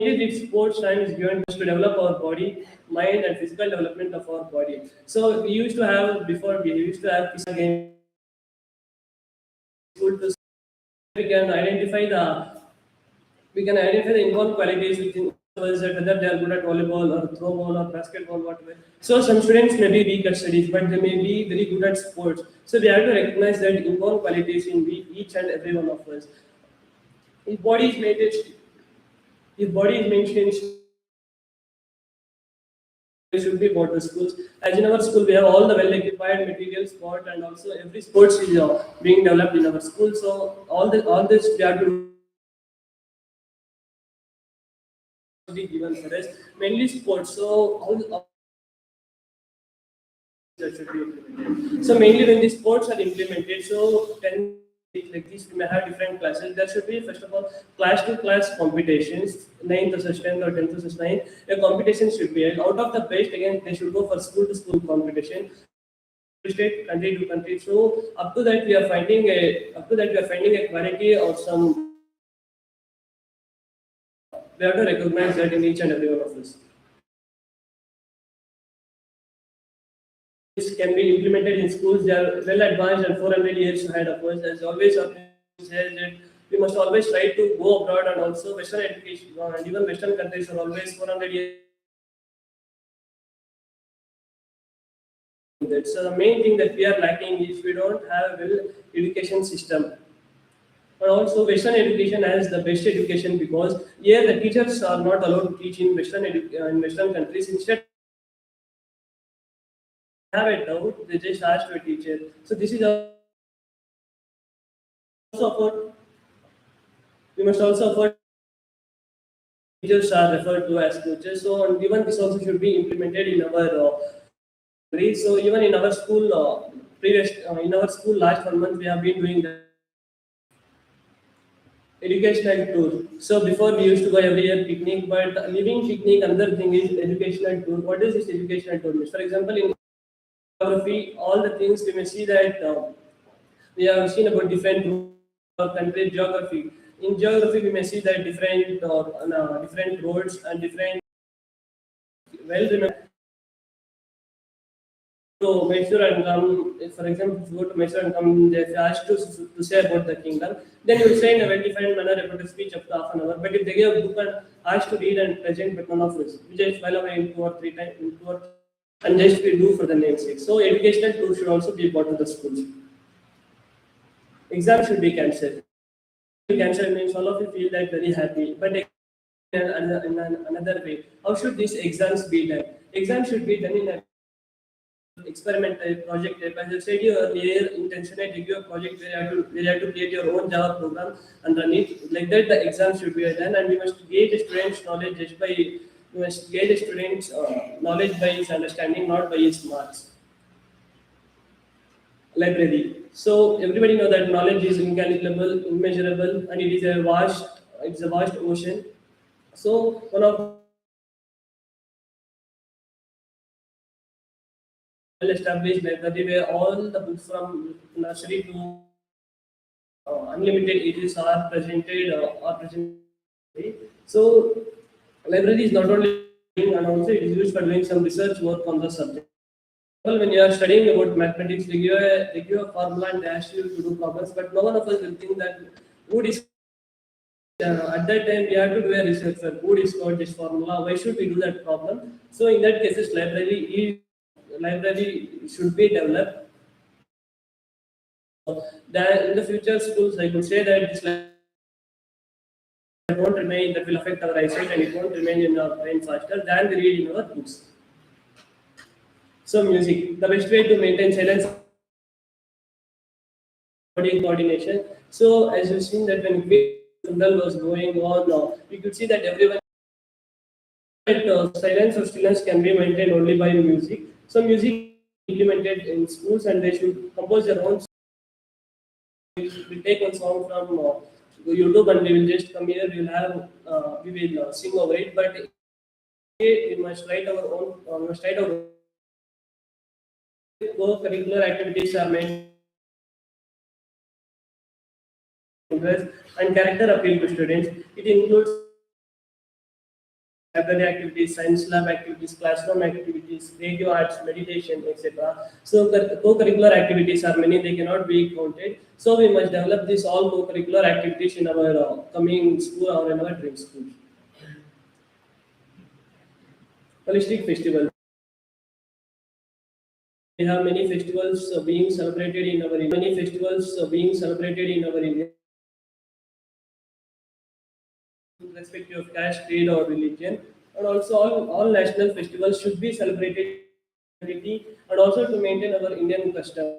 This sports time is given to develop our body, mind, and physical development of our body. So we used to have before we used to have physical games. School to we can identify the inborn qualities within us, that whether they are good at volleyball or throw ball or basketball, whatever. So some students may be weak at studies, but they may be very good at sports. So we have to recognize that inborn qualities in each and every one of us. If body is maintained, if body is maintained, it should be about the schools. As in our school, we have all the well-equipped material sport, and also every sports is being developed in our school. So all this we have to be given for us, mainly sports. So all that should be implemented. So mainly when the sports are implemented, so then like this we may have different classes. There should be first of all class to class competitions, 9th versus 10th or 10th versus 9th. A competition should be held. Out of the best, again they should go for school to school competition. State, country to country. So up to that we are finding a quality of some. We have to recognize that in each and every one of us. This can be implemented in schools. They are well advanced and 400 years ahead of us. As always, says that we must always try to go abroad, and also Western education and even Western countries are always 400 years. So the main thing that we are lacking is we don't have a well education system. And also Western education has the best education, because here the teachers are not allowed to teach in in Western countries. Instead, have a doubt, they just ask to a teacher. So this is also afford. We must also afford teachers are referred to as coaches. So and even this also should be implemented in our so even in our school in our school last 1 month we have been doing the educational tour. So before we used to go every year picnic, but living picnic, another thing is educational tour. What is this educational tour? For example, in geography, all the things we may see that we have seen about different country geography. In geography, we may see that different roads and different well remembered. So Mysore and come, for example, if you go to Mysore and come, they ask to say about the kingdom, then you will say in a well-defined manner about a speech up to half an hour. But if they give a book and ask to read and present, but none of us, we just file away in 2 or 3 times, and just we do for the namesake. So educational tools should also be brought to the schools. Exams should be cancelled. Cancelled means all of you feel that very happy, but in another way, how should these exams be done? Exams should be done in a experiment type, project type. As I said you earlier, intentionally give you a project where you have to create your own Java program and run it. Like that, the exam should be done, and we must gauge the student's knowledge just by knowledge by his understanding, not by his marks. Library. So everybody know that knowledge is incalculable, immeasurable, and it's a vast ocean. So one of well-established library where all the books from nursery to unlimited ages are presented. So library is not only and also it is used for doing some research work on the subject. Well, when you are studying about mathematics, they give a formula and they ask you to do problems, but no one of us will think that who is at that time we have to do a research for who discovered this formula, why should we do that problem. So in that cases, library should be developed. That in the future schools, I could say that this library won't remain, that will affect our eyesight and it won't remain in our brain faster than we read in our books. So music, the best way to maintain silence, body coordination. So as you've seen that when funeral was going on, we could see that everyone that silence or stillness can be maintained only by music. So music implemented in schools, and they should compose their own. We take one song from YouTube and we will just come here. We will sing over it, but we must write our own. We must write our co-curricular activities are made and character appeal to students. It includes library activities, science lab activities, classroom activities, radio arts, meditation, etc. So the co-curricular activities are many; they cannot be counted. So we must develop these all co-curricular activities in our coming school or in our dream school. Holistic festival. We have many festivals being celebrated in our many festivals being celebrated in our India, irrespective of caste, creed, or religion. And also, all national festivals should be celebrated and also to maintain our Indian custom.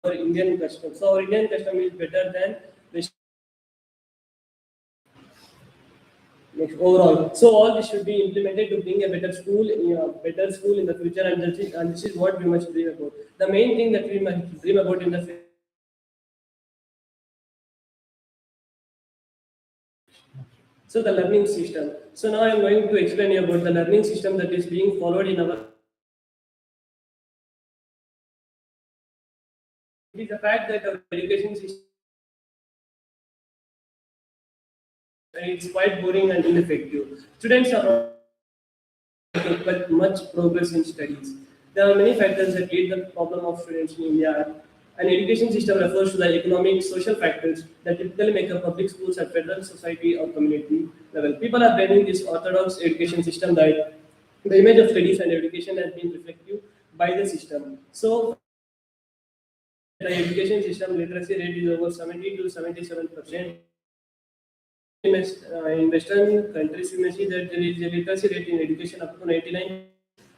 Our Indian custom. So our Indian custom is better than West next overall. So all this should be implemented to bring a better school in the future, and this is what we must dream about. The main thing that we must dream about in the future. So the learning system. So now I am going to explain you about the learning system that is being followed in our. It is a fact that our education system is quite boring and ineffective. Students are not but much progress in studies. There are many factors that lead the problem of students in India. An education system refers to the economic, social factors that typically make up public schools at federal, society, or community level. People are blaming this orthodox education system that the image of studies and education has been reflective by the system. So, the education system literacy rate is over 70 to 77%. In Western countries, you may see that there is a literacy rate in education up to 99.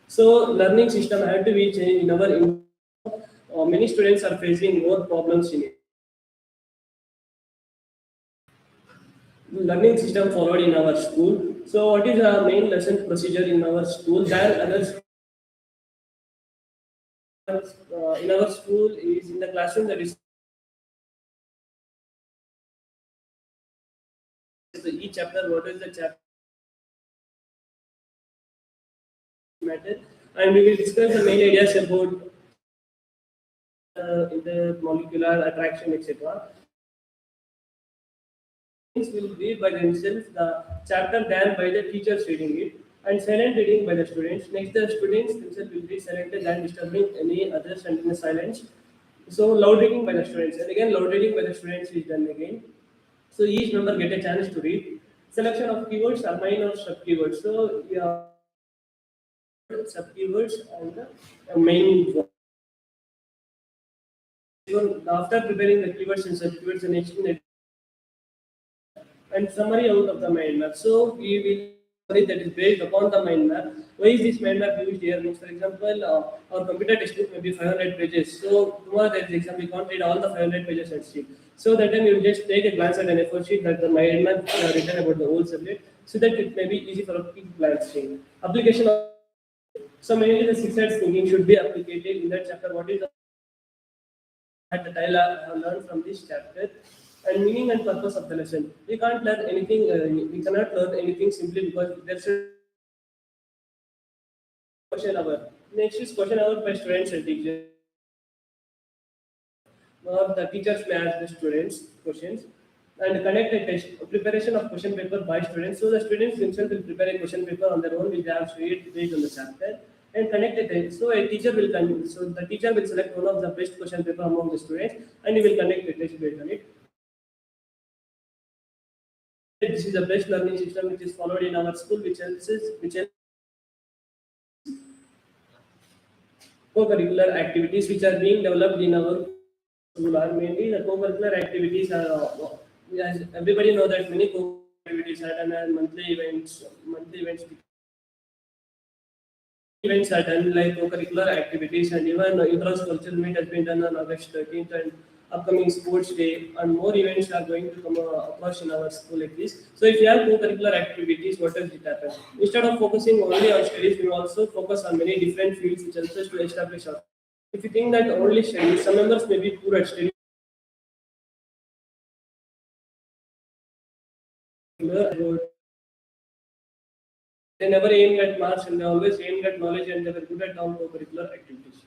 So, learning system had to be changed in our. Many students are facing more problems in it. Learning system followed in our school. So, what is the main lesson procedure in our school? That others in our school is in the classroom that is each chapter. What is the chapter matter? And we will discuss the main areas about the molecular attraction, etc. Things will read by themselves the chapter than by the teachers reading it, and silent reading by the students. Next, the students themselves will read silently than disturbing any others and in the silence. So loud reading by the students, and again loud reading by the students is done again. So each member get a chance to read. Selection of keywords are mine or sub keywords. So yeah, sub keywords and the main. Even after preparing the keywords and sub keywords, the next thing and summary out of the mind map. So we will summary that is based upon the mind map. Why is this mind map used here? Means, for example, our computer textbook may be 500 pages. So tomorrow there is exam, we can't read all the 500 pages and sheet. So that time you will just take a glance at an A4 sheet that the mind map written about the whole subject, so that it may be easy for a quick glancing. Application of so mainly the six sides thinking should be applicated in that chapter. What is the that I have learned from this chapter and meaning and purpose of the lesson. We can't learn anything. We cannot learn anything simply because there's a question hour. Next is question hour by students and teachers. Or the teachers may ask the students questions and connect a test preparation of question paper by students. So the students themselves will prepare a question paper on their own, which they have studied based on the chapter and connect a test. So a teacher will so the teacher will select one of the best question paper among the students and he will connect a test based on it. This is the best learning system which is followed in our school, which helps co-curricular activities which are being developed in our school are mainly the co-curricular activities are as everybody know that many co-activities are done as monthly events are done like co-curricular activities and even Intra's cultural meet has been done on August 13th and upcoming sports day and more events are going to come across in our school like this. So if you have co-curricular activities, what does it happen? Instead of focusing only on studies, we also focus on many different fields which helps us to establish our. If you think that only studies, some members may be poor at studies. They never aimed at marks and they always aimed at knowledge and they were good at all co-curricular activities.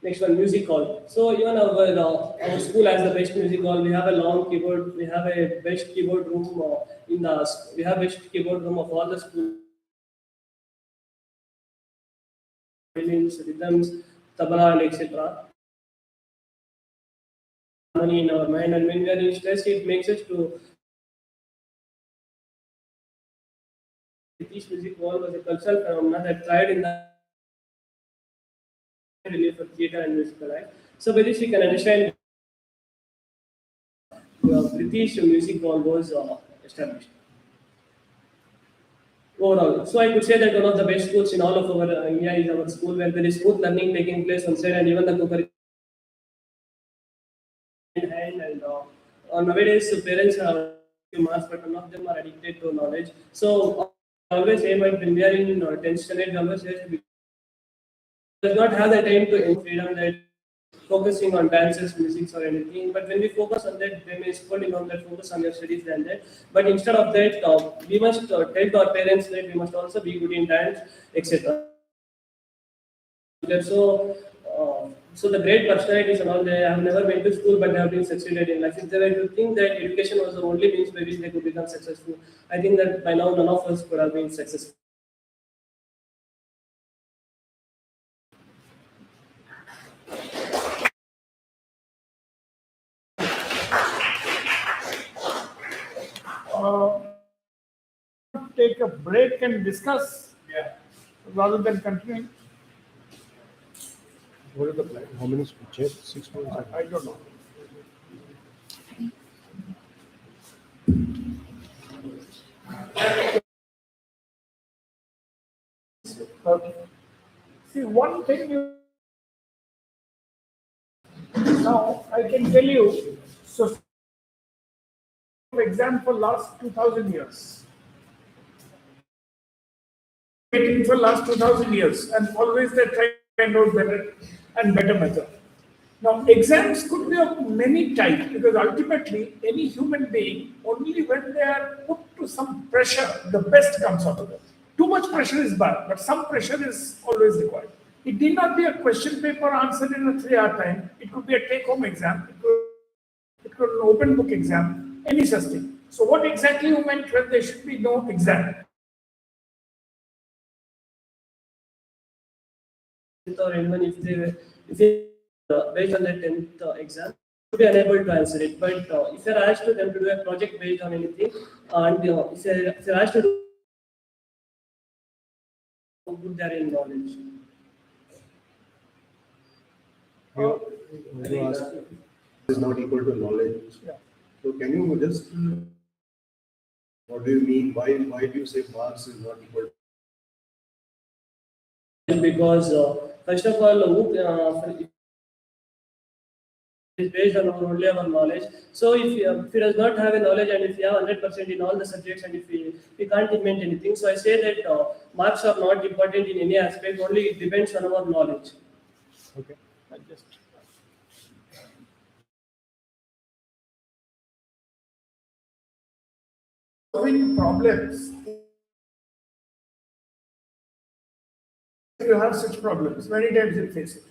Next one, music hall. So even our school has the best music hall. We have a long keyboard. We have a best keyboard room in the. We have best keyboard room of all the school. Violins, rhythms, tabla, and etc. Harmony in our mind, and when we are in stress, it makes us to. British music hall was a cultural phenomenon that thrived in the relief of theatre and musical life. So by this we can understand the British music hall was established. Overall, so I could say that one of the best schools in all of our India is our school where there is smooth learning taking place on side and even the cookery in hand and nowadays parents are marks but none of them are addicted to knowledge. So I always say when we are in 10th standard, we always say we does not have the time to freedom that focusing on dances, music or anything. But when we focus on that, they may scolding on that, focus on your studies than that. But instead of that, we must tell to our parents that we must also be good in dance, etc. So, so the great personalities and all, they have never been to school, but they have been succeeded in life. If they were to think that education was the only means by which they could become successful, I think that by now none of us could have been successful. Uh, take a break and discuss rather than continuing. What are the plan? How many chairs? 6 months. I don't know. Okay. See, one thing now I can tell you, so for example, last 2000 years, waiting for last 2000 years, and always they try to find out better and better method. Now, exams could be of many types because ultimately, any human being, only when they are put to some pressure, the best comes out of it. Too much pressure is bad, but some pressure is always required. It need not be a question paper answered in a 3 hour time. It could be a take home exam, it could be an open book exam, any such thing. So, what exactly you meant when there should be no exam? Or even if they based on the 10th exam, to be unable to answer it. But if you're asked to them to do a project based on anything, and if you're asked to do how good they are in knowledge. You ask is not equal to knowledge. Yeah. So can you just what do you mean? Why do you say marks is not equal to Because first of all, it is based on only our knowledge. So if he does not have a knowledge and if you have 100% in all the subjects and if we can't invent anything, so I say that marks are not important in any aspect. Only it depends on our knowledge. Okay. I just solving problems. You have such problems, many times you face it.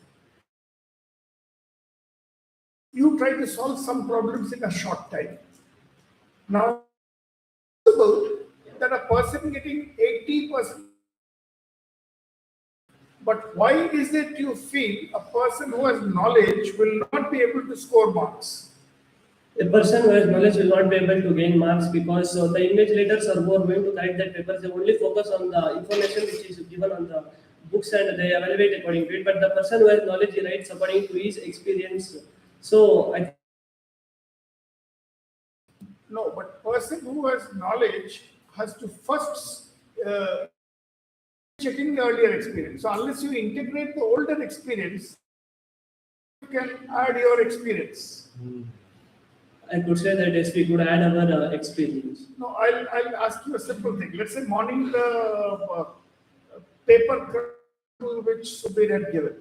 You try to solve some problems in a short time. Now, it's possible that a person getting 80%, but why is it you feel a person who has knowledge will not be able to score marks? A person who has knowledge will not be able to gain marks because the invigilators are more going to correct that papers. They only focus on the information which is given on the books and they evaluate according to it. But the person who has knowledge, he writes according to his experience. So I No, but person who has knowledge has to first checking the earlier experience. So unless you integrate the older experience, you can add your experience. I could say that yes, we could add our experience. No, I'll ask you a simple thing. Let's say morning the paper which Subir had given.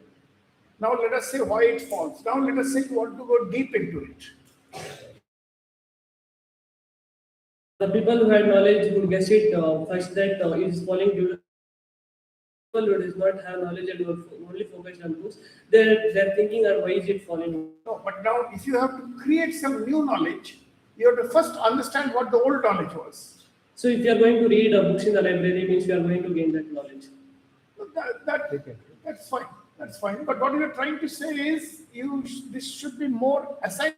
Now let us say why it falls. Now let us say you want to go deep into it. The people who had knowledge would guess it first that it is falling due to people who does not have knowledge and who are only focused on books, their thinking are why is it falling? No, but now if you have to create some new knowledge, you have to first understand what the old knowledge was. So if you are going to read books in the library, means you are going to gain that knowledge. That's fine. That's fine. But what you're trying to say is, this should be more assigned.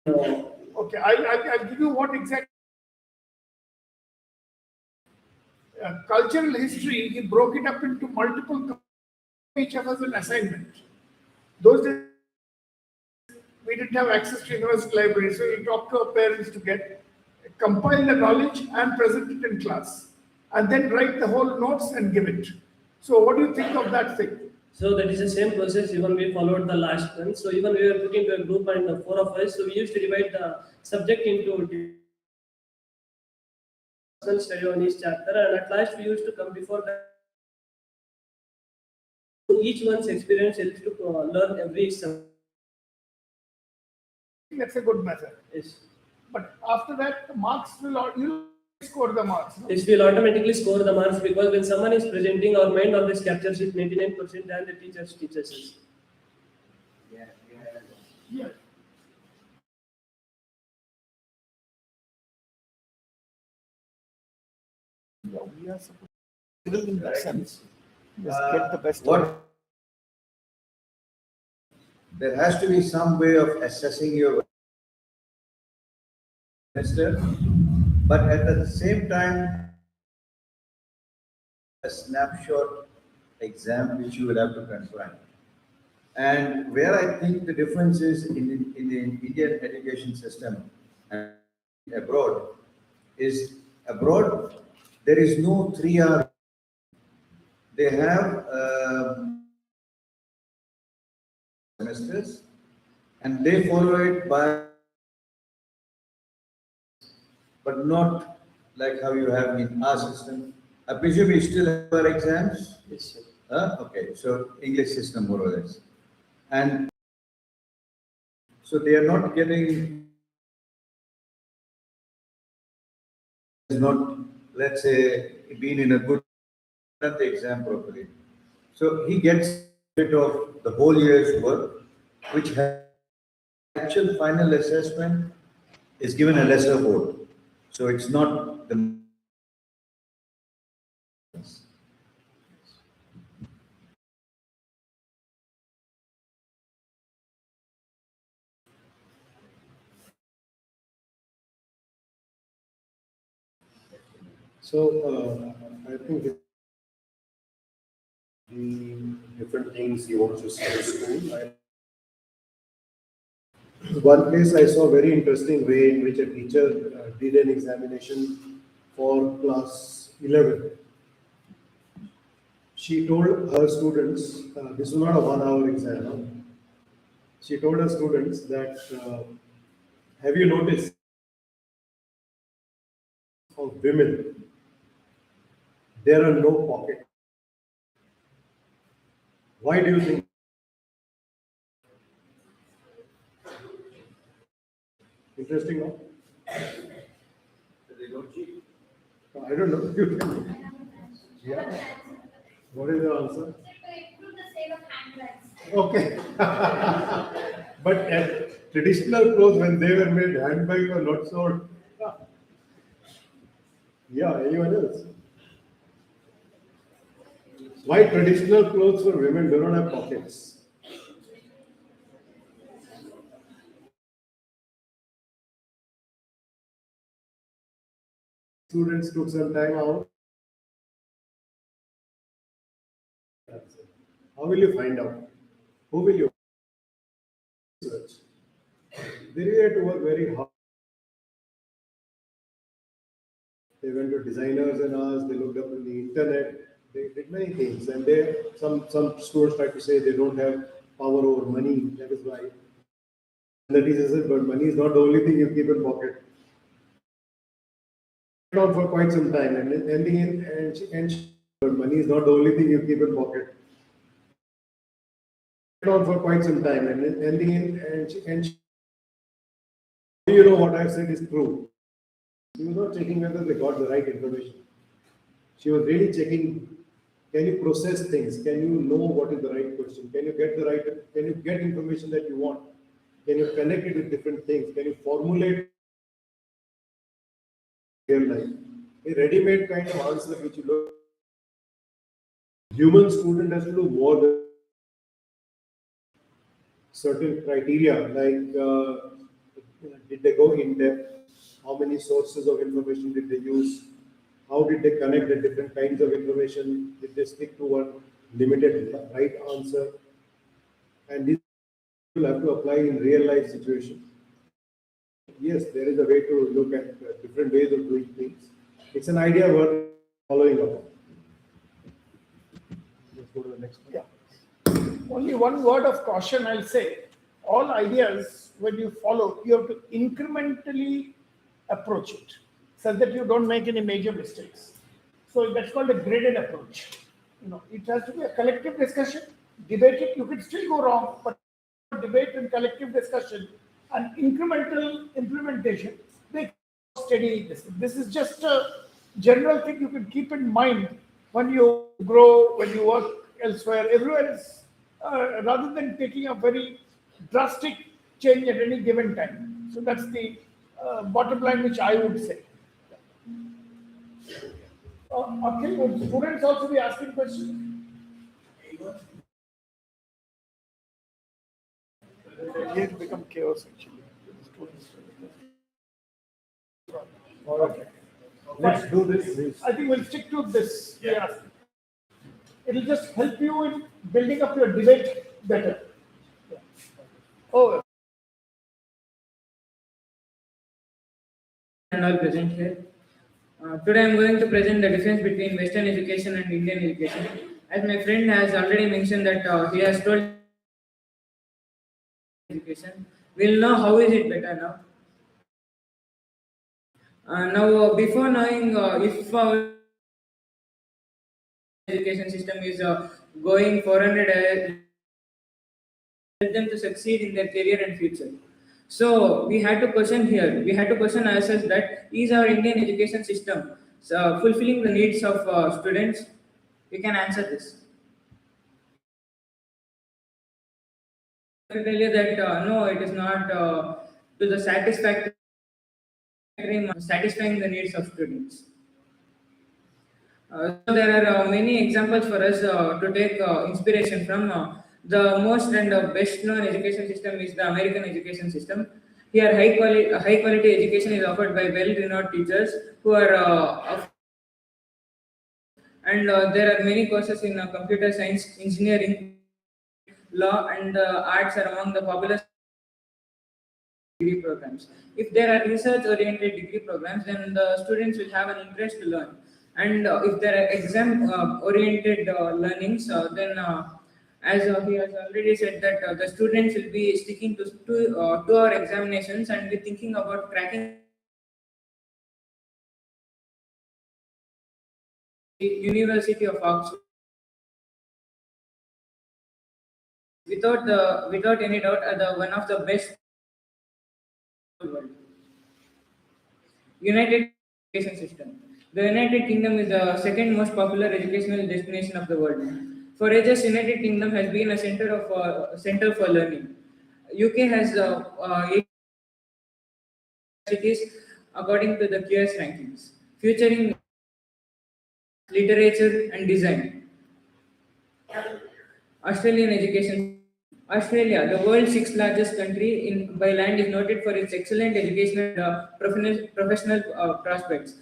No. Okay, I'll give you what exactly. Cultural history, he broke it up into multiple, each of us an assignment. Those days, we didn't have access to university libraries, so we talked to our parents to compile the knowledge and present it in class, and then write the whole notes and give it. So, what do you think of that thing? So that is the same process even we followed the last one. So even we were put into a group and four of us, so we used to divide the subject into personal study on each chapter, and at last we used to come before the each one's experience helps to learn every subject. That's a good method. Yes. But after that, the marks you'll score the marks. No? Yes, will automatically score the marks because when someone is presenting, our mind always captures it 99% and the teachers teaches us. Yeah. Yeah, we are supposed to in that sense. Just get the best. What there has to be some way of assessing your semester, but at the same time, a snapshot exam which you will have to confront. And where I think the difference is in the Indian education system and abroad is abroad there is no 3 hour. They have semesters and they follow it by, but not like how you have in our system. I presume you still have our exams? Yes, sir. Okay, so English system more or less. And so they are not getting, not, let's say, been in a good the exam properly. So he gets a bit of the whole year's work, which has actual final assessment is given a lesser vote. So it's not the So I think the different things he wants to see in school. One place I saw very interesting way in which a teacher did an examination for class 11. She told her students, this was not a 1 hour exam. No? She told her students that, have you noticed of women, there are no pockets. Why do you think? Interesting, no? they don't cheat. I don't know. You tell me. Yeah. What is the answer? To improve the sale of handbags. Okay. But traditional clothes, when they were made, handbags were not sold. Yeah, anyone else? Why traditional clothes for women do not have pockets? Students took some time out. How will you find out? Who will you search? They really had to work very hard. They went to designers and asked, they looked up on the internet, they did many things. And some students try to say they don't have power over money, that is why. And the teacher said, but money is not the only thing you keep in pocket. On for quite some time, but money is not the only thing you keep in pocket. On for quite some time, you know what I've said is true. He was not checking whether they got the right information. She was really checking, can you process things? Can you know what is the right question? Can you get information that you want? Can you connect it with different things? Can you formulate real life? A ready-made kind of answer which you look, human student has to do more than certain criteria, like did they go in depth? How many sources of information did they use? How did they connect the different kinds of information? Did they stick to one limited right answer? And these will have to apply in real life situations. Yes, there is a way to look at different ways of doing things. It's an idea worth following up. Let's go to the next one. Yeah. Only one word of caution I'll say. All ideas, when you follow, you have to incrementally approach it so that you don't make any major mistakes. So that's called a graded approach. It has to be a collective discussion. Debate it, you could still go wrong, but debate and collective discussion and incremental implementation, they steady this. This is just a general thing you can keep in mind when you grow, when you work elsewhere. Everywhere is rather than taking a very drastic change at any given time. So that's the bottom line which I would say. Okay, would students also be asking questions? Here it become chaos actually. Students. Okay. Let's do this. I think we'll stick to this. Yeah. It'll just help you in building up your debate better. Yeah. Oh, And all present here. Today I am going to present the difference between Western education and Indian education. As my friend has already mentioned that he has told education, we'll know how is it better now. Before knowing if our education system is going 400 help them to succeed in their career and future. So we had to question here. We had to question ourselves that is our Indian education system fulfilling the needs of students? We can answer this. I can tell you that no, it is not to the satisfying the needs of students. So there are many examples for us to take inspiration from. The most and best known education system is the American education system. Here, high quality education is offered by well renowned teachers who are and there are many courses in computer science, engineering, law, and arts are among the popular degree programs. If there are research oriented degree programs, then the students will have an interest to learn. And if there are exam oriented learnings, then as he has already said that the students will be sticking to our examinations and be thinking about cracking the University of Oxford. Without any doubt, the one of the best in the world. United education system. The United Kingdom is the second most popular educational destination of the world. For ages, United Kingdom has been a center for learning. UK has 8 cities according to the QS rankings, featuring literature and design. Australian education. Australia, the world's sixth largest country by land, is noted for its excellent educational and professional prospects.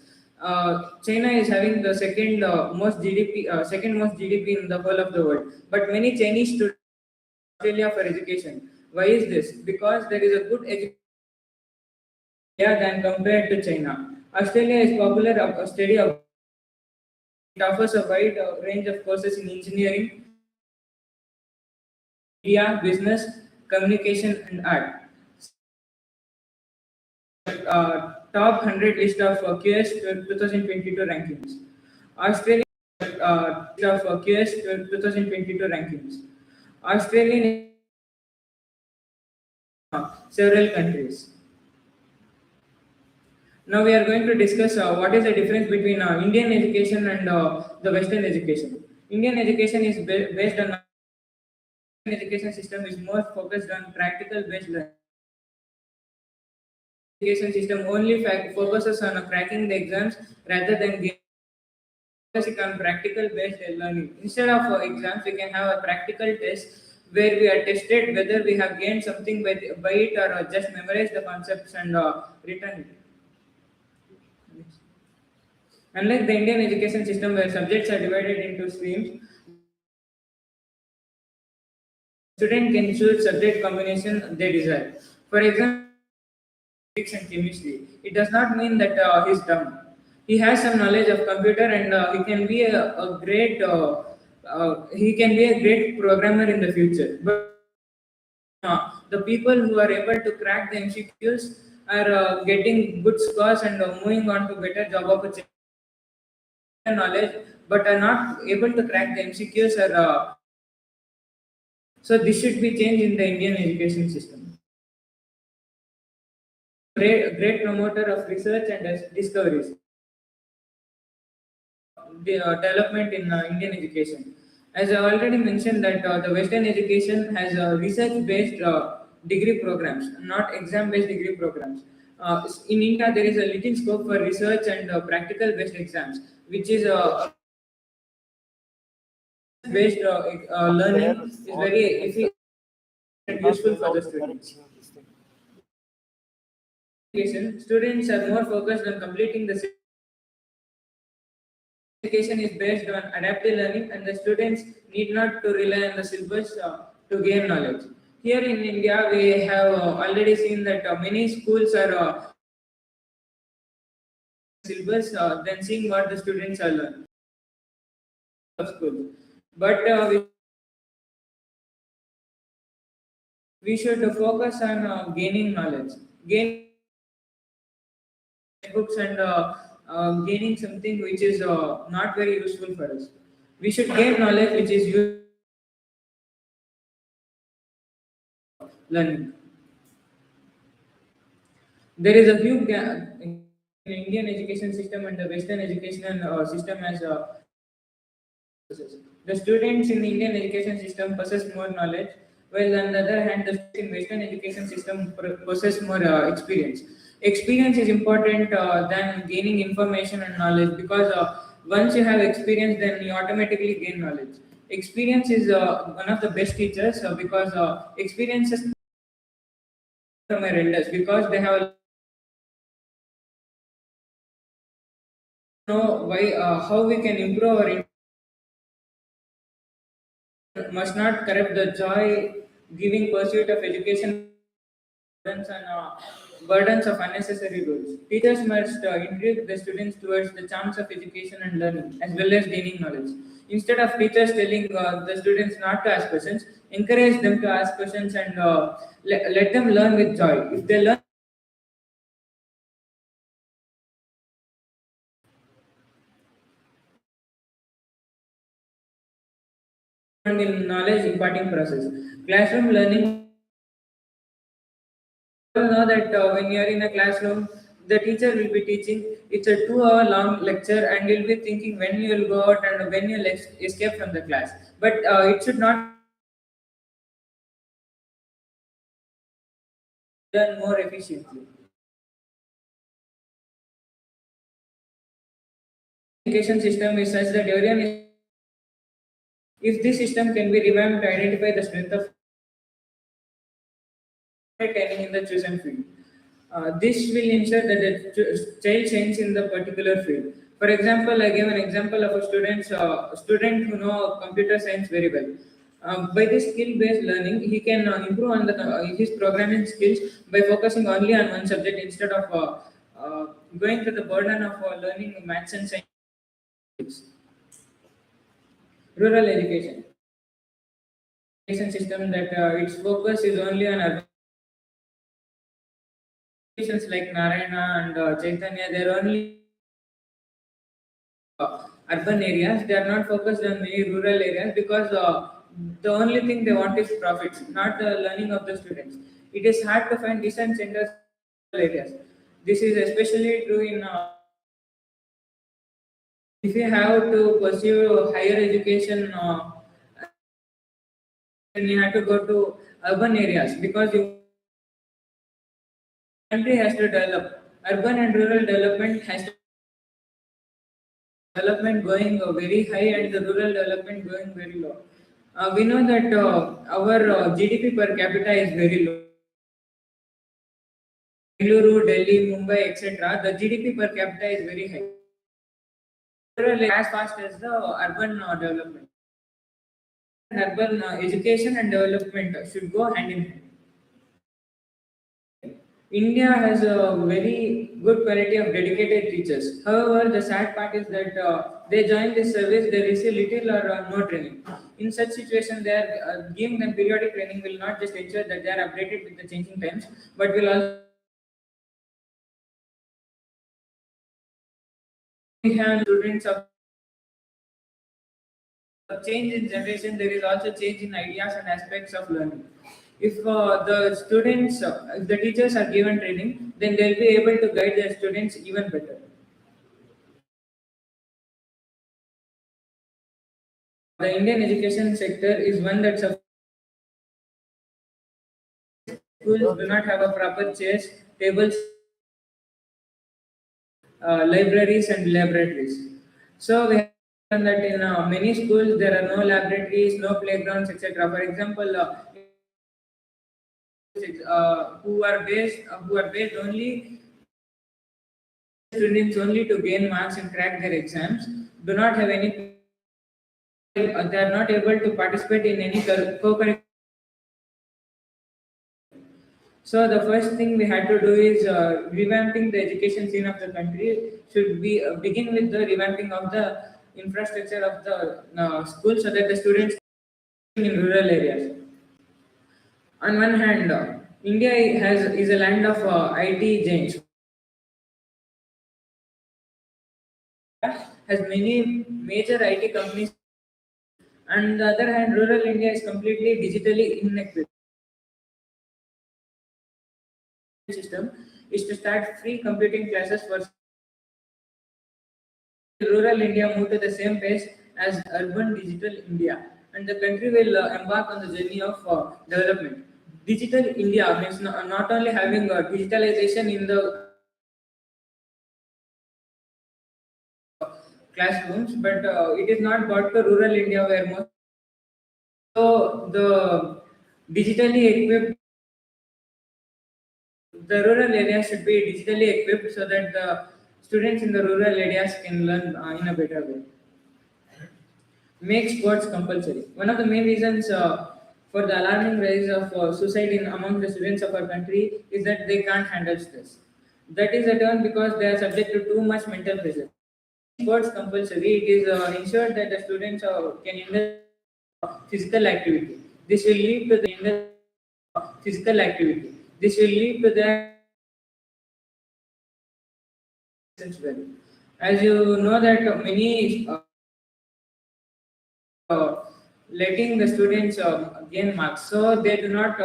China is having the second most GDP in the whole of the world. But many Chinese students Australia for education. Why is this? Because there is a good education than compared to China. Australia is popular study of it offers a wide range of courses in engineering, media, business, communication, and art. Top 100 list of QS 2022 rankings. Australia list of QS 2022 rankings. Australian several countries. Now we are going to discuss what is the difference between Indian education and the Western education. Indian education is based on education system is more focused on practical based learning. Education system only focuses on cracking the exams rather than focusing on practical based learning. Instead of exams, we can have a practical test where we are tested whether we have gained something by it or just memorize the concepts and return it. Unlike the Indian education system where subjects are divided into streams, student can choose subject combination they desire. For example, physics and chemistry. It does not mean that he's dumb. He has some knowledge of computer and he can be a great he can be a great programmer in the future. But the people who are able to crack the MCQs are getting good scores and moving on to better job opportunities knowledge, but are not able to crack the MCQs. Are so this should be changed in the Indian education system. Great promoter of research and discoveries. The development in Indian education. As I already mentioned, that the Western education has research-based degree programs, not exam-based degree programs. In India, there is a little scope for research and practical-based exams, which is based learning is very efficient and useful for the students. Students are more focused on completing the education is based on adaptive learning and the students need not to rely on the syllabus to gain knowledge. Here in India, we have already seen that many schools are syllabus than seeing what the students are learning of school. But we should focus on gaining knowledge, gain books and gaining something which is not very useful for us. We should gain knowledge which is useful learning. There is a huge gap in Indian education system and the Western education system as the students in the Indian education system possess more knowledge, while on the other hand, the students in Western education system possess more experience. Experience is important than gaining information and knowledge because once you have experience, then you automatically gain knowledge. Experience is one of the best teachers because experiences from our elders because they have know why how we can improve our must not corrupt the joy giving pursuit of education burdens of unnecessary rules. Teachers must intrigue the students towards the charms of education and learning, as well as gaining knowledge. Instead of teachers telling the students not to ask questions, encourage them to ask questions and let them learn with joy. If they learn in knowledge imparting process, classroom learning know that when you are in a classroom, the teacher will be teaching. It's a 2 hour long lecture, and you'll be thinking when you will go out and when you'll escape from the class. But it should not be done more efficiently. Education system is such that everyone is. If this system can be revamped to identify the strength of training in the chosen field. This will ensure that the child shines in the particular field. For example, I gave an example of a student who know computer science very well. By this skill-based learning, he can improve on his programming skills by focusing only on one subject instead of going to the burden of learning maths and science. Rural education system that its focus is only on urban institutions like Narayana and Chaitanya. They're only urban areas. They are not focused on many rural areas because the only thing they want is profits, not the learning of the students. It is hard to find decent centers in rural areas. This is especially true in if you have to pursue higher education, then you have to go to urban areas because the country has to develop. Urban and rural development has to development going very high and the rural development going very low. We know that our GDP per capita is very low. Bengaluru, Delhi, Mumbai, etc. The GDP per capita is very high. Rural as fast as the urban development. Urban education and development should go hand in hand. India has a very good quality of dedicated teachers. However, the sad part is that they join this service, they receive little or no training. In such situation, they are giving them periodic training will not just ensure that they are updated with the changing times, but will also have students of change in generation. There is also change in ideas and aspects of learning. If the students, if the teachers are given training, then they'll be able to guide their students even better. The Indian education sector is one that schools do not have a proper chairs, tables, libraries, and laboratories. So we have learned that in many schools there are no laboratories, no playgrounds, etc. For example, who are based only students only to gain marks and crack their exams do not have any. They are not able to participate in any co-curricular. So the first thing we had to do is revamping the education scene of the country should be begin with the revamping of the infrastructure of the school so that the students in rural areas. On one hand, India is a land of IT giants. Has many major IT companies. On the other hand, rural India is completely digitally inequipped. System is to start free computing classes for rural India move to the same pace as urban digital India, and the country will embark on the journey of development. Digital India means not only having digitalization in the classrooms, but it is not got to rural India where most so the digitally equipped the rural areas should be digitally equipped so that the students in the rural areas can learn in a better way. Make sports compulsory. One of the main reasons for the alarming rise of suicide among the students of our country is that they can't handle stress. That is a turn because they are subject to too much mental pressure. Sports compulsory, it is ensured that the students can indulge physical activity. This will lead to the physical activity. This will lead to their well. As you know that many letting the students gain marks, so they do not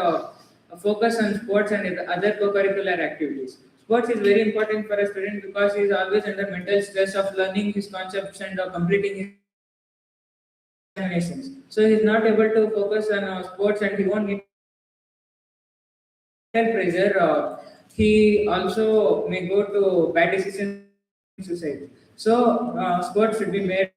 focus on sports and other co-curricular activities. Sports is very important for a student because he is always under mental stress of learning his concepts and completing his examinations. So he is not able to focus on sports and he won't need pressure. He also may go to bad decisions in suicide. So sports should be made.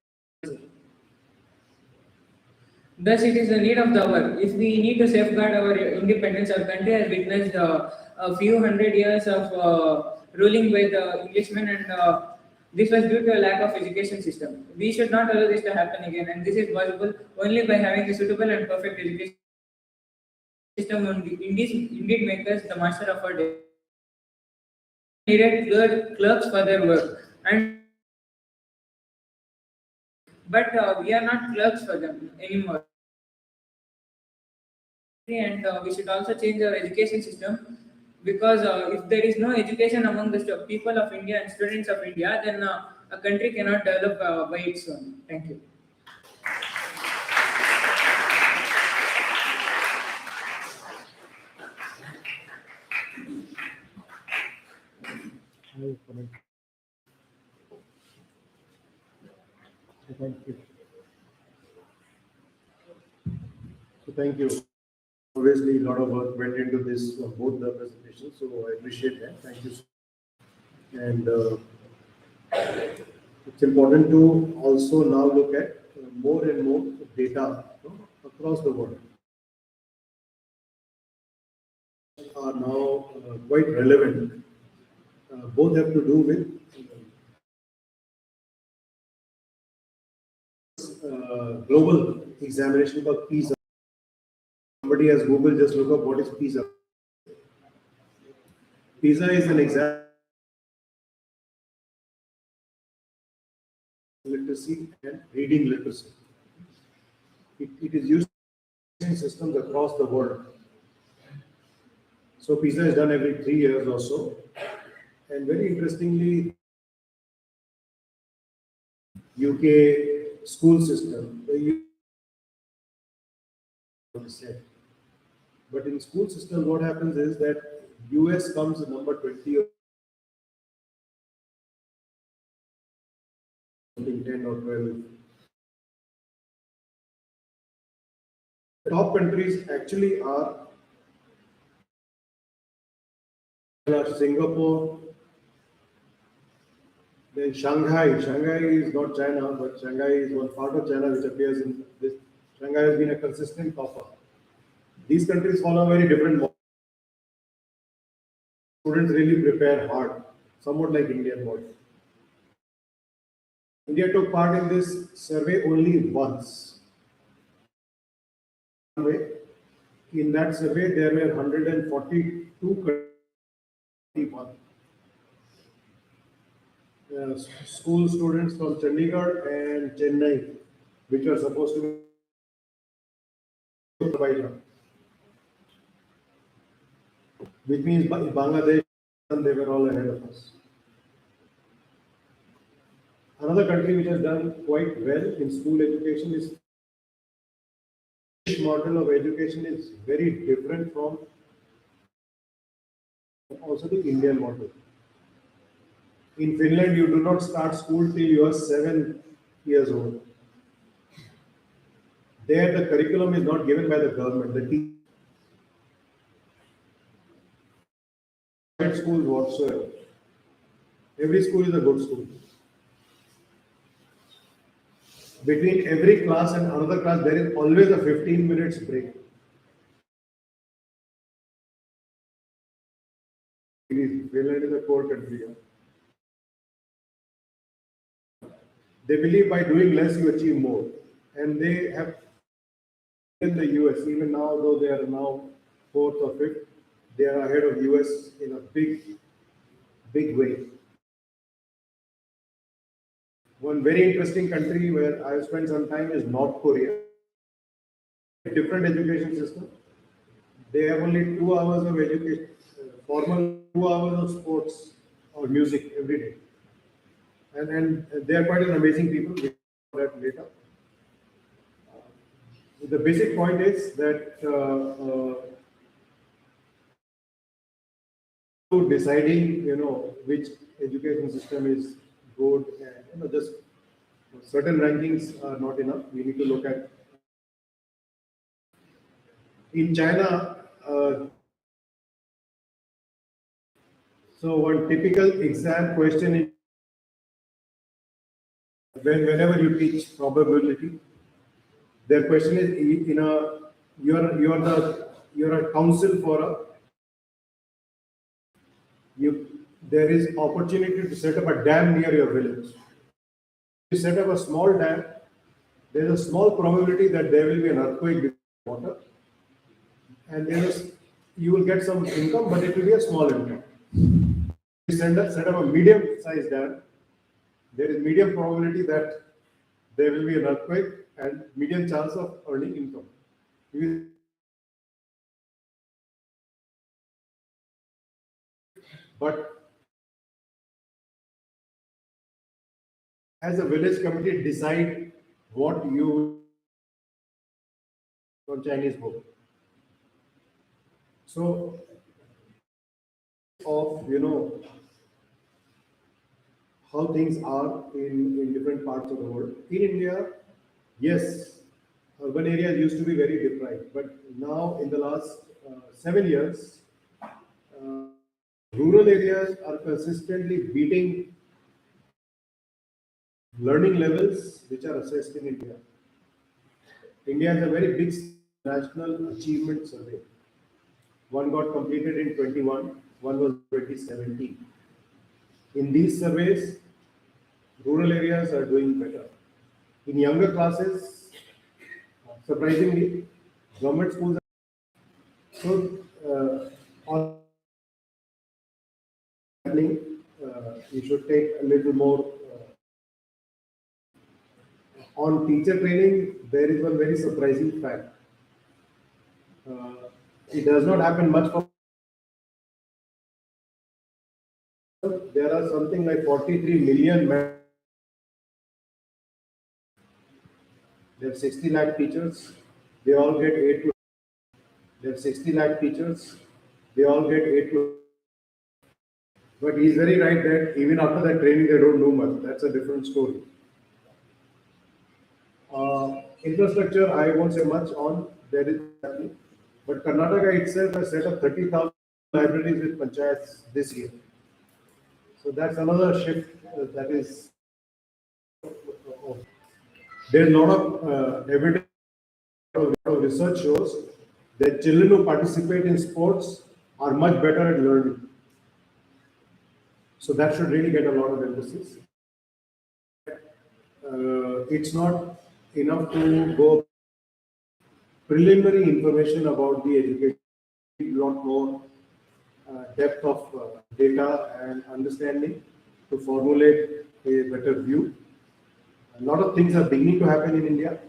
Thus, it is the need of the hour. If we need to safeguard our independence, our country has witnessed a few hundred years of ruling by the Englishmen, and this was due to a lack of education system. We should not allow this to happen again, and this is possible only by having a suitable and perfect education system. Indeed makes us the master of our day. Needed clerks for their work, and but we are not clerks for them anymore. And we should also change our education system because if there is no education among the people of India and students of India, then a country cannot develop by its own. Thank you. No comment. So thank you. So thank you. Obviously, a lot of work went into this both the presentations, so I appreciate that. Thank you. And it's important to also now look at more and more data, across the world are now quite relevant. Both have to do with global examination called PISA. Somebody has Google, just look up what is PISA. PISA is an exam literacy and reading literacy. It is used in systems across the world. So PISA is done every 3 years or so. And very interestingly, UK school system, but in school system, what happens is that US comes at number 20 or 10 or 12. The top countries actually are Singapore, then Shanghai. Shanghai is not China, but Shanghai is one part of China which appears in this. Shanghai has been a consistent topper. These countries follow a very different model. Students really prepare hard, somewhat like Indian model. India took part in this survey only once. In that survey, there were 142 school students from Chandigarh and Chennai, which are supposed to be provider, which means Bangladesh, and they were all ahead of us. Another country which has done quite well in school education is British model of education is very different from also the Indian model. In Finland, you do not start school till you are 7 years old. There, the curriculum is not given by the government. The private schools whatsoever. Every school is a good school. Between every class and another class, there is always a 15 minutes break. Finland is a poor country. They believe by doing less you achieve more. And they have in the US, even now, though they are now fourth or fifth, they are ahead of US in a big way. One very interesting country where I have spent some time is North Korea. Different education system. They have only 2 hours of education, formal 2 hours of sports or music every day. And they are quite an amazing people. We'll talk about that later. The basic point is that deciding, which education system is good, and just certain rankings are not enough. We need to look at. In China, so one typical exam question is whenever you teach probability, their question is in a you're a council for a there is opportunity to set up a dam near your village. You set up a small dam, there is a small probability that there will be an earthquake with water, and you will get some income, but it will be a small income. You set up a medium-sized dam, there is medium probability that there will be an earthquake and medium chance of earning income. But as a village committee, decide what you from Chinese book. So, of how things are in different parts of the world. In India, yes, urban areas used to be very deprived, but now in the last 7 years, rural areas are consistently beating learning levels which are assessed in India. India has a very big national achievement survey. One got completed in 21, one was 2017. In these surveys, rural areas are doing better. In younger classes, surprisingly, government schools are so all happening. You should take a little more on teacher training. There is one very surprising fact. It does not happen much for. There are something like 43 million. There are 60 lakh teachers. They all get 8 to. There are 60 lakh teachers. They all get 8 to. But he's very right that even after that training, they don't know much. That's a different story. Infrastructure, I won't say much on. There is, but Karnataka itself has set up 30,000 libraries with panchayats this year. So that's another shift that is. There's a lot of evidence. A lot of research shows that children who participate in sports are much better at learning. So that should really get a lot of emphasis. It's not enough to go preliminary information about the education, a lot more depth of data and understanding to formulate a better view. A lot of things are beginning to happen in India.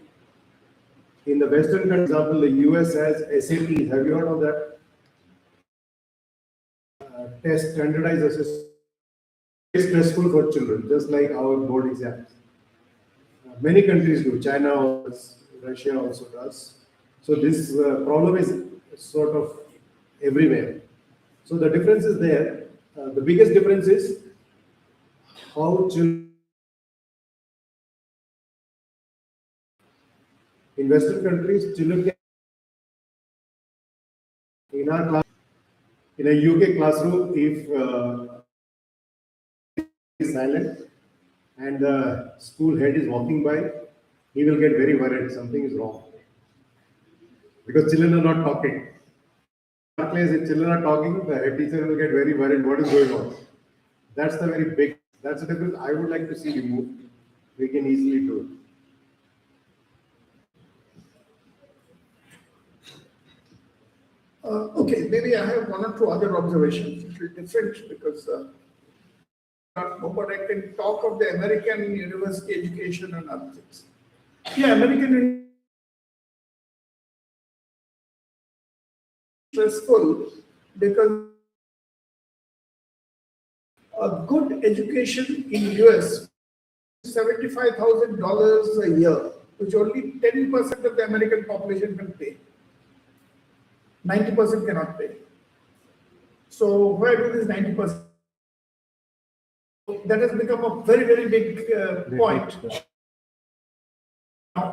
In the Western, for example, the US has SATs. Have you heard of that? Test standardized assessment. It's stressful for children, just like our board exams. Many countries do. China, Russia also does. So this problem is sort of everywhere. So the difference is there. The biggest difference is how children in Western countries, children can in our class, in a UK classroom, if is silent and the school head is walking by, he will get very worried. Something is wrong because children are not talking. In our class, if children are talking, the head teacher will get very worried. What is going on? That's the very big. That's the difference. I would like to see removed. We can easily do it. Okay, maybe I have one or two other observations, which are different because but I can talk of the American university education and other things. Yeah, American stressful because a good education in US $75,000 a year, which only 10% of the American population can pay. 90% cannot pay. So where do this 90%? That has become a very, very big point.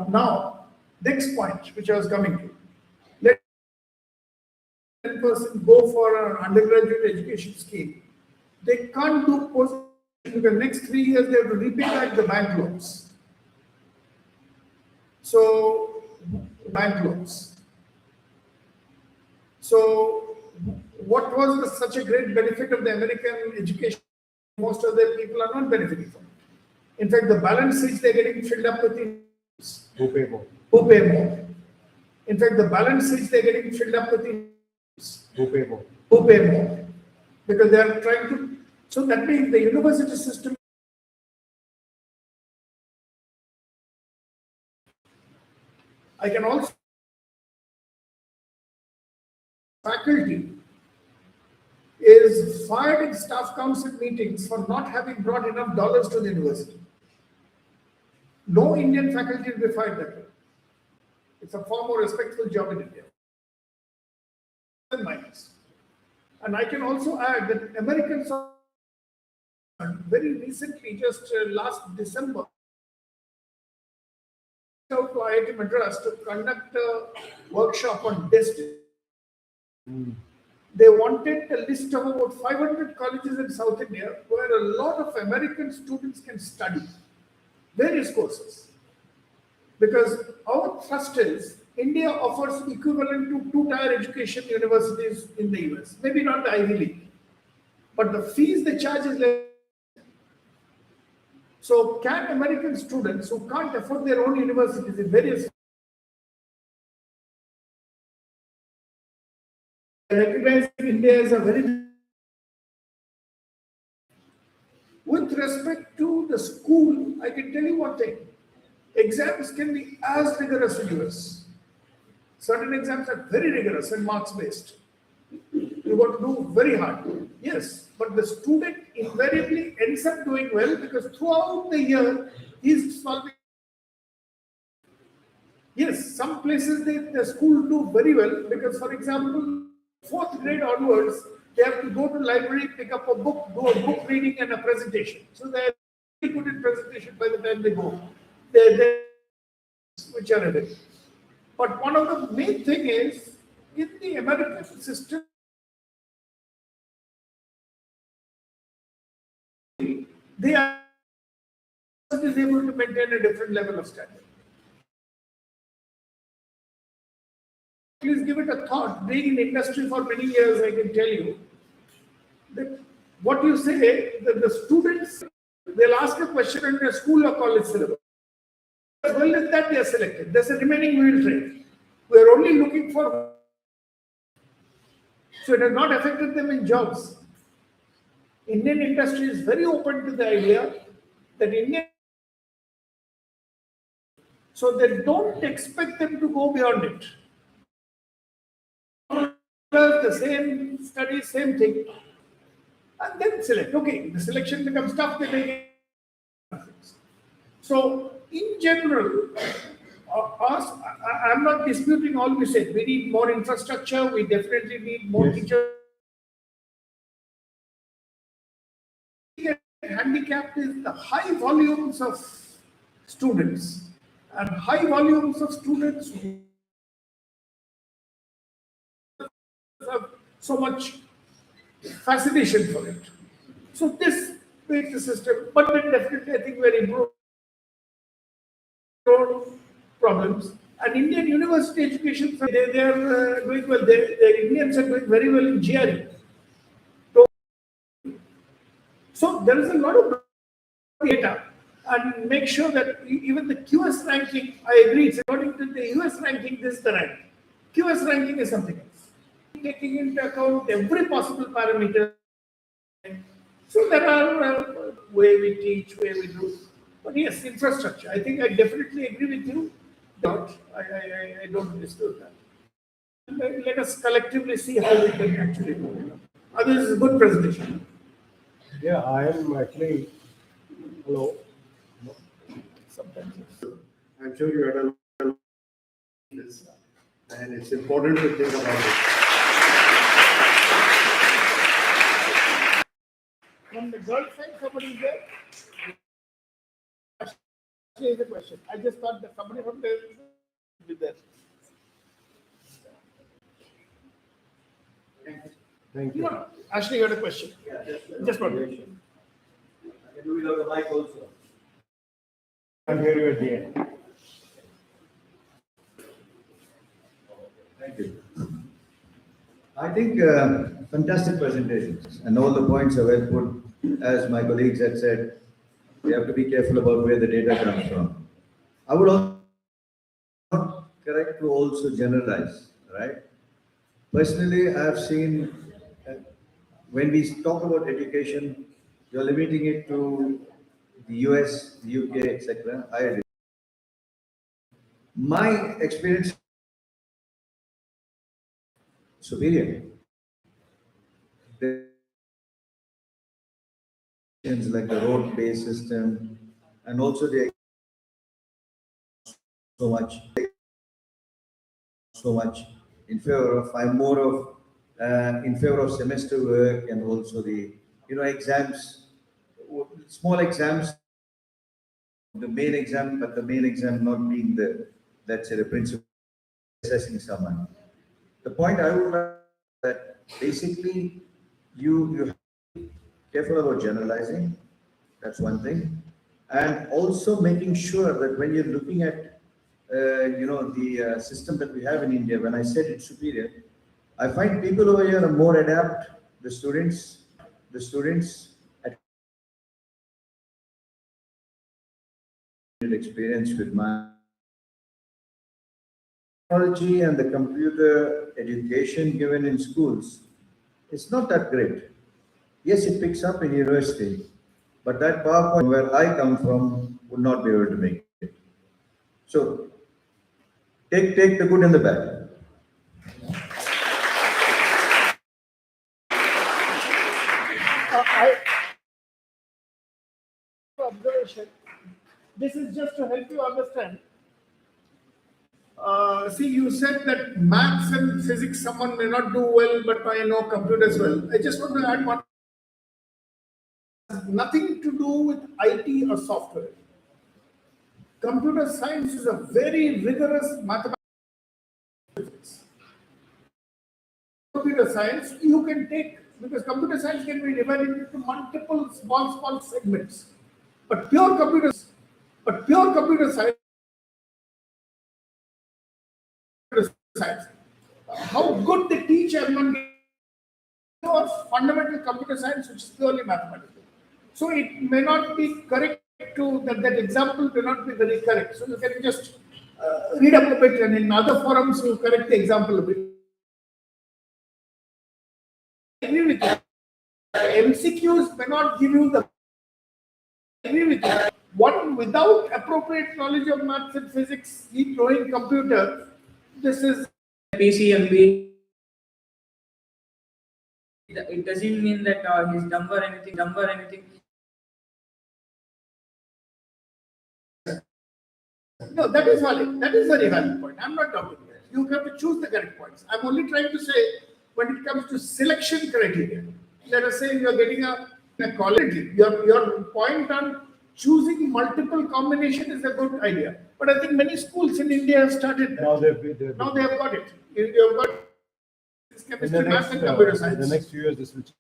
Now, next point, which I was coming to. Let 10% go for an undergraduate education scheme. They can't do post in the next 3 years. They have to repay back the bank loans. So, bank loans. So, what was such a great benefit of the American education? Most of the people are not benefiting from it. In fact, the balance sheets they're getting filled up with Who pay more? who pay more. In fact, the balance sheets they're getting filled up with Who pay more? who pay more. Because they are trying to. So that means the university system. I can also. Faculty is fired in staff council meetings for not having brought enough dollars to the university. No Indian faculty will be fired that way. It's a far more respectful job in India. And I can also add that Americans are very recently, just last December, out to IIT Madras to conduct a workshop on destiny. They wanted a list of about 500 colleges in South India where a lot of American students can study various courses. Because our thrust is India offers equivalent to two-tier education universities in the US. Maybe not the Ivy League, but the fees they charge is less. So can American students who can't afford their own universities in various recognize India as a very with respect to the school, I can tell you one thing. Exams can be as rigorous in US. Certain exams are very rigorous and marks based. You got to do very hard. Yes, but the student invariably ends up doing well because throughout the year he's solving. Yes, some places the school do very well because, for example, fourth grade onwards, they have to go to library, pick up a book, do a book reading and a presentation. So they're very good in presentation by the time they go. They which are ready. But one of the main thing is in the American system, they are is able to maintain a different level of standard. Please give it a thought. Being in industry for many years, I can tell you that what you say, that the students, they'll ask a question in a school or college syllabus. As well as that, they are selected. There's a remaining wheel train. We're only looking for. So it has not affected them in jobs. Indian industry is very open to the idea that Indian. So they don't expect them to go beyond it. The same study, same thing, and then select. Okay, the selection becomes tough. They make it. So, in general, I'm not disputing all we said. We need more infrastructure. We definitely need more teachers. Handicapped is the high volumes of students, and high volumes of students have so much fascination for it. So this makes the system, but then definitely I think we're improving problems. And Indian university education, they are doing well. The Indians are doing very well in GRE. So there is a lot of data, and make sure that even the QS ranking, I agree, it's according to the US ranking, this is the rank. QS ranking is something else. Taking into account every possible parameter. So there are way we teach, way we do. But yes, infrastructure. I think I definitely agree with you. I don't dispute that. Let us collectively see how we can actually do. This is a good presentation. Yeah, I am actually, hello. Sometimes. I'm sure you had a lot of this, and it's important to think about it. From the girl side, somebody is there? Actually, is a question. I just thought that somebody from there would be there. Thank you. No, Ashley, you had a question. Just one question. Do we have the mic also? I'll hear you at the end. Thank you. I think fantastic presentations and all the points are well put. As my colleagues had said, we have to be careful about where the data comes from. I would also not correct to also generalize, right? Personally, I have seen when we talk about education, you're limiting it to the US, the UK, etc. I agree. My experience superior. Like the road-based system, and also the so much in favor of. I'm more of in favor of semester work and also the exams. small exams, the main exam, but the main exam not being the, let's say, the principal assessing someone. The point I would like that basically you have to be careful about generalizing. That's one thing, and also making sure that when you're looking at the system that we have in India, when I said it's superior, I find people over here are more adept. The students at experience with my technology and the computer education given in schools, it's not that great. Yes, it picks up in university, but that PowerPoint where I come from would not be able to make it. So take the good and the bad. I observation. This is just to help you understand. See, you said that maths and physics someone may not do well, but I know computers well. I just want to add one. Nothing to do with IT or software. Computer science is a very rigorous mathematics. Computer science you can take because computer science can be divided into multiple small segments. But pure computer science, how good they teach everyone or fundamental computer science, which is purely mathematical. So it may not be correct to that example may not be very correct. So you can just read up a bit, and in other forums you correct the example a bit. I agree with you. MCQs may not give you the. I agree with you. One without appropriate knowledge of maths and physics, he throwing computer. This is PCMB. It doesn't mean that he's dumb or anything. no, that is valid. That is very valid point. I'm not doubting that. You have to choose the correct points. I'm only trying to say when it comes to selection criteria, let us say you're getting a quality. Your point on choosing multiple combination is a good idea. But I think many schools in India have started that. Now they have got it. You have got chemistry, maths, and computer science. In the next few years, this will change.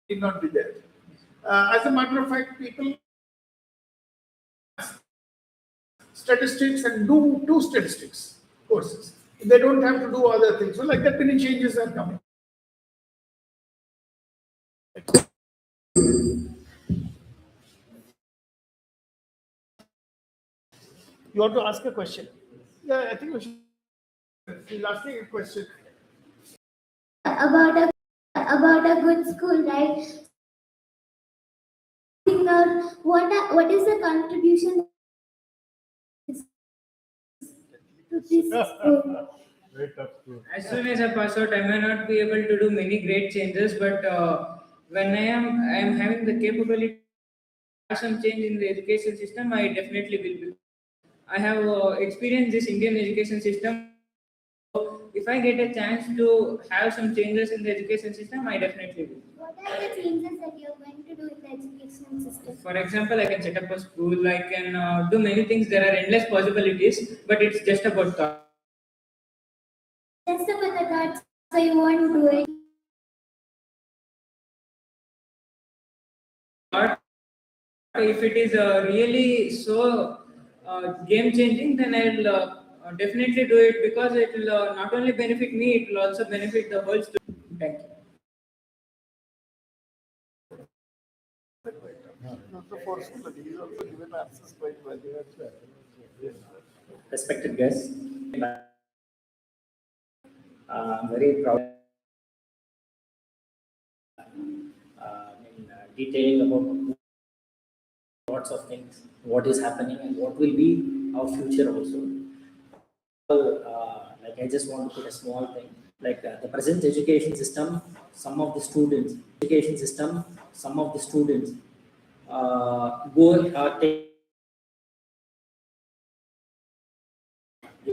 Need not be there. As a matter of fact, people statistics and do two statistics courses. They don't have to do other things. So like that, many changes are coming. You want to ask a question? Yeah, I think we should. She's asking a question. About a good school, right? Think out what is the contribution to this school? Very tough school. As soon as I pass out, I may not be able to do many great changes, but when I am having the capability to have some change in the education system, I definitely will be. I have experienced this Indian education system. If I get a chance to have some changes in the education system, I definitely will. What are the changes that you're going to do in the education system? For example, I can set up a school, I can do many things. There are endless possibilities, but it's just about thought. Just about the thoughts, so you won't do it. If it is really so game changing, then I'll definitely do it because it will not only benefit me, it will also benefit the whole student. Thank you. Respected guests, I'm very proud in detailing about lots of things, what is happening and what will be our future also. Like I just want to put a small thing, like the present education system, some of the students they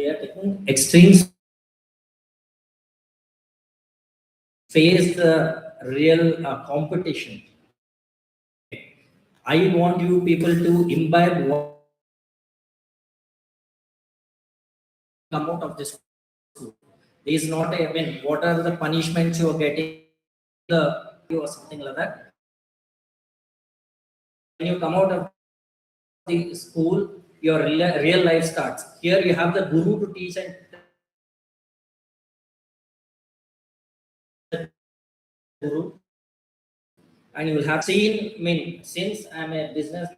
are taking extremes, face the real competition. I want you people to imbibe what come out of this school. There is not a, I mean, what are the punishments you are getting, the or something like that. When you come out of the school, your real life starts. Here you have the guru to teach and guru, and you will have seen. I mean, since I'm a business,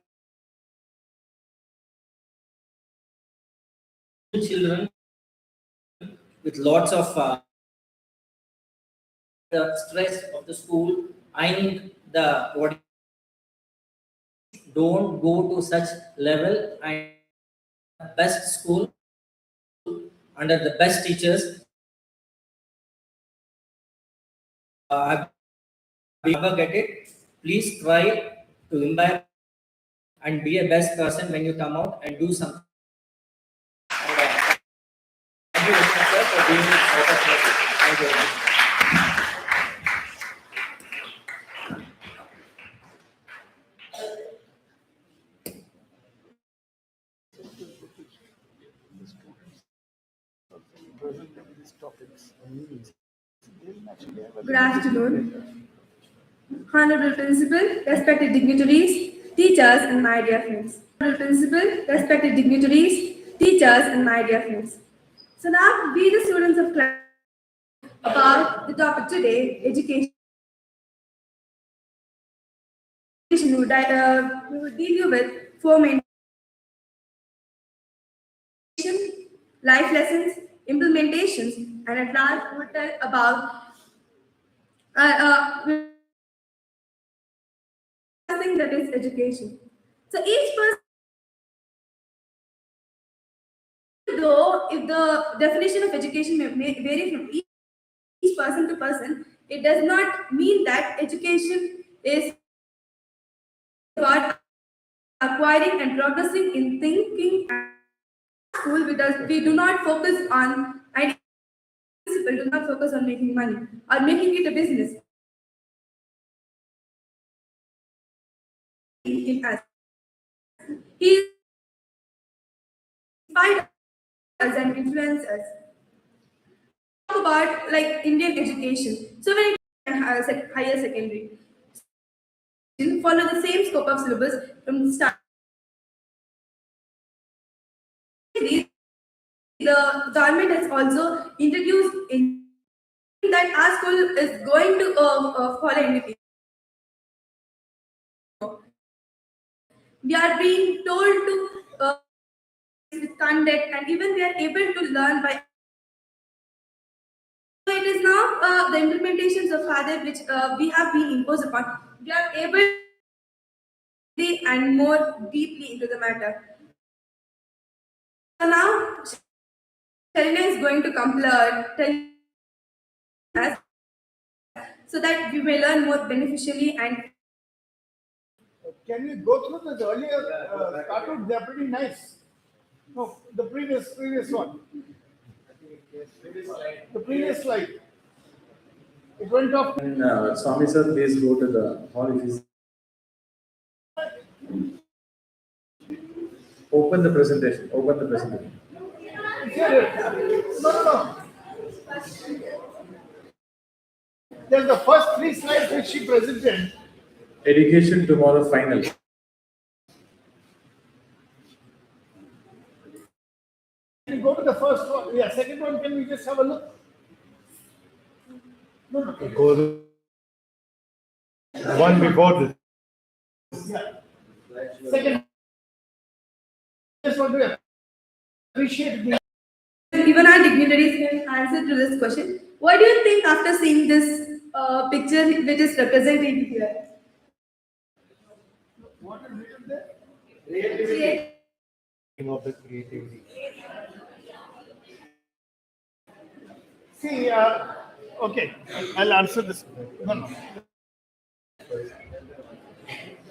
children with lots of the stress of the school and the what don't go to such level and best school under the best teachers. If you ever get it, please try to imbibe and be a best person when you come out and do something. And, thank you very much, sir, for being out of notice. Thank you very much. Good afternoon. Honorable Principal, respected dignitaries, teachers, and my dear friends. Honorable Principal, respected dignitaries, teachers, and my dear friends. So now, we the students of class about the topic today, education. We will deal you with four main life lessons, implementations, and at last we will tell about thing that is education. So each person, though if the definition of education may vary from each person to person, it does not mean that education is about acquiring and progressing in thinking. School, we do not focus on ideas. Principle do not focus on making money or making it a business. In us, he inspired us and influenced us. Talk about like Indian education. So when higher secondary follow the same scope of syllabus from the start. The government has also introduced in that our school is going to follow anything. We are being told to with conduct, and even we are able to learn by. So it is now the implementations of father which we have been imposed upon. We are able to and more deeply into the matter. So now, Sharina is going to tell us so that we may learn more beneficially and. Can we go through the earlier cartoons? They are pretty nice. No, the previous one. The previous slide. It went off. And Swami sir, please go to the hall. If you open the presentation. Open the presentation. No. There's the first three slides which she presented. Education tomorrow final. Can you go to the first one? Yeah, second one, can we just have a look? No. Go to the one before this. Yeah. Second, just want to appreciate the. Even our dignitaries can answer to this question. What do you think after seeing this picture which is represented here? What is written there? Creativity. Of the creativity. See, okay, I'll answer this. No.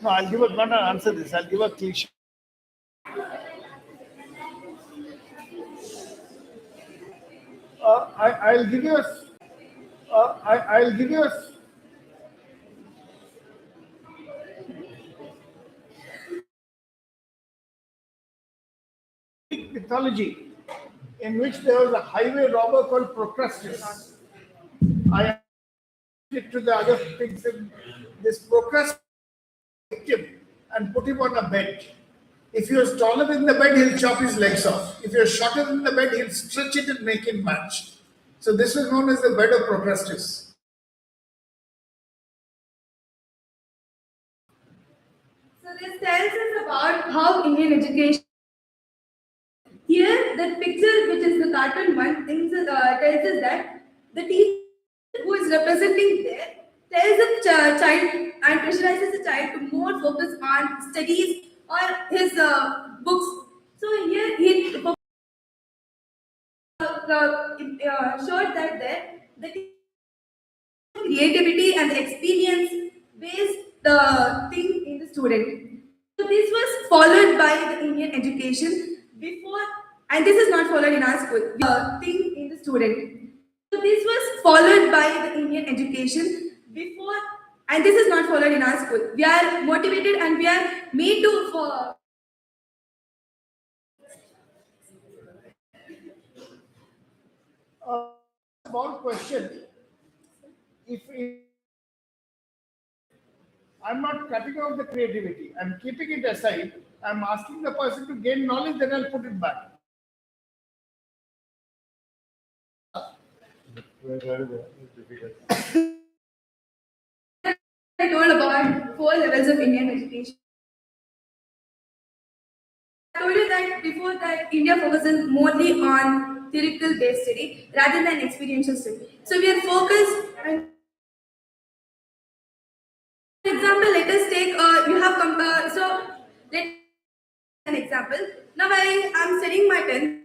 No, I'll give a, not an answer this, I'll give a cliche. I'll give you a. I'll give you a. mythology in which there was a highway robber called Procrustes. I it to the other things in this Procrustes victim and put him on a bed. If you're taller than the bed, he'll chop his legs off. If you're shorter than the bed, he'll stretch it and make it match. So this is known as the bed of Procrustes. So this tells us about how Indian education. Here, the picture, which is the cartoon one, tells us that the teacher who is representing there tells the child and pressurizes the child to more focus on studies or his books. So here he showed that there the creativity and the experience based the thing in the student. So this was followed by the Indian education before, and this is not followed in our school. Thing in the student. So this was followed by the Indian education before, and this is not followed in our school. We are motivated and we are made to for. Small question. If I'm not cutting off the creativity, I'm keeping it aside. I'm asking the person to gain knowledge, then I'll put it back. I told about 4 levels of Indian education. I told you that before that India focuses mostly on theoretical based study rather than experiential study. So we are focused and for example, let us take you have so let an example. Now I am studying my 10th.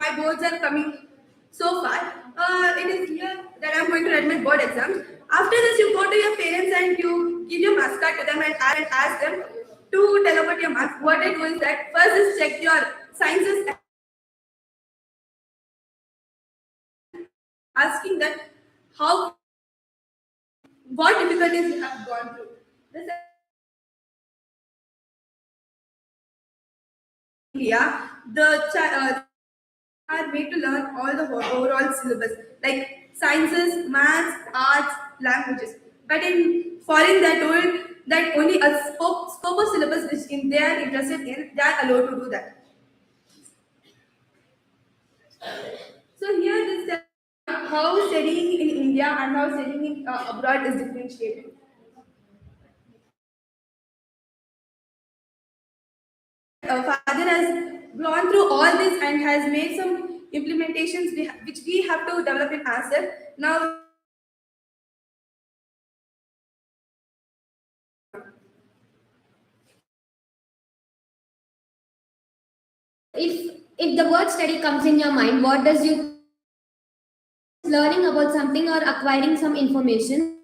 My boards are coming so far. It is here that I am going to write my board exams. After this, you go to your parents and you give your marks card to them and ask them to tell about your marks. What I do is that first is check your sciences, asking that how what difficulties you have gone through. The India, are made to learn all the overall syllabus like sciences, maths, arts, languages. But in foreign, they are told that only a scope of syllabus which they are interested in, they are allowed to do that. So here this tells how studying in India and how studying in, abroad is differentiated. Father has gone through all this and has made some implementations which we have to develop in ourselves. Now, If the word study comes in your mind, what does you learning about something or acquiring some information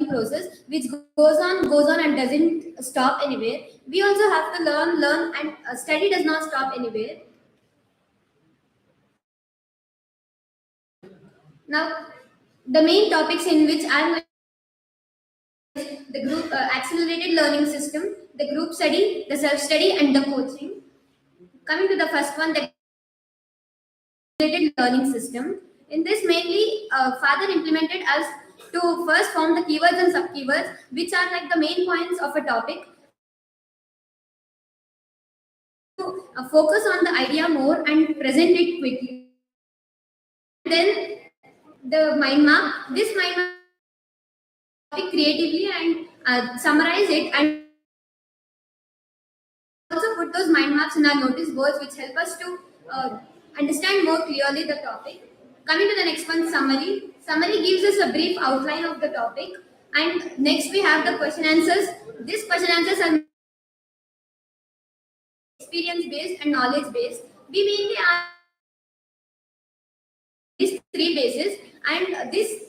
process which goes on and doesn't stop anywhere. We also have to learn, and study does not stop anywhere. Now, the main topics in which I'm the group accelerated learning system, the group study, the self study, and the coaching. Coming to the first one, the accelerated learning system. In this, mainly, Father implemented us to first form the keywords and sub keywords, which are like the main points of a topic. To focus on the idea more and present it quickly. Then the mind map. This mind map topic creatively and summarize it, and also put those mind maps in our notice boards, which help us to understand more clearly the topic. Coming to the next one, summary. Summary gives us a brief outline of the topic, and next we have the question answers. These question answers are experience based and knowledge based. We mainly are these 3 bases, and this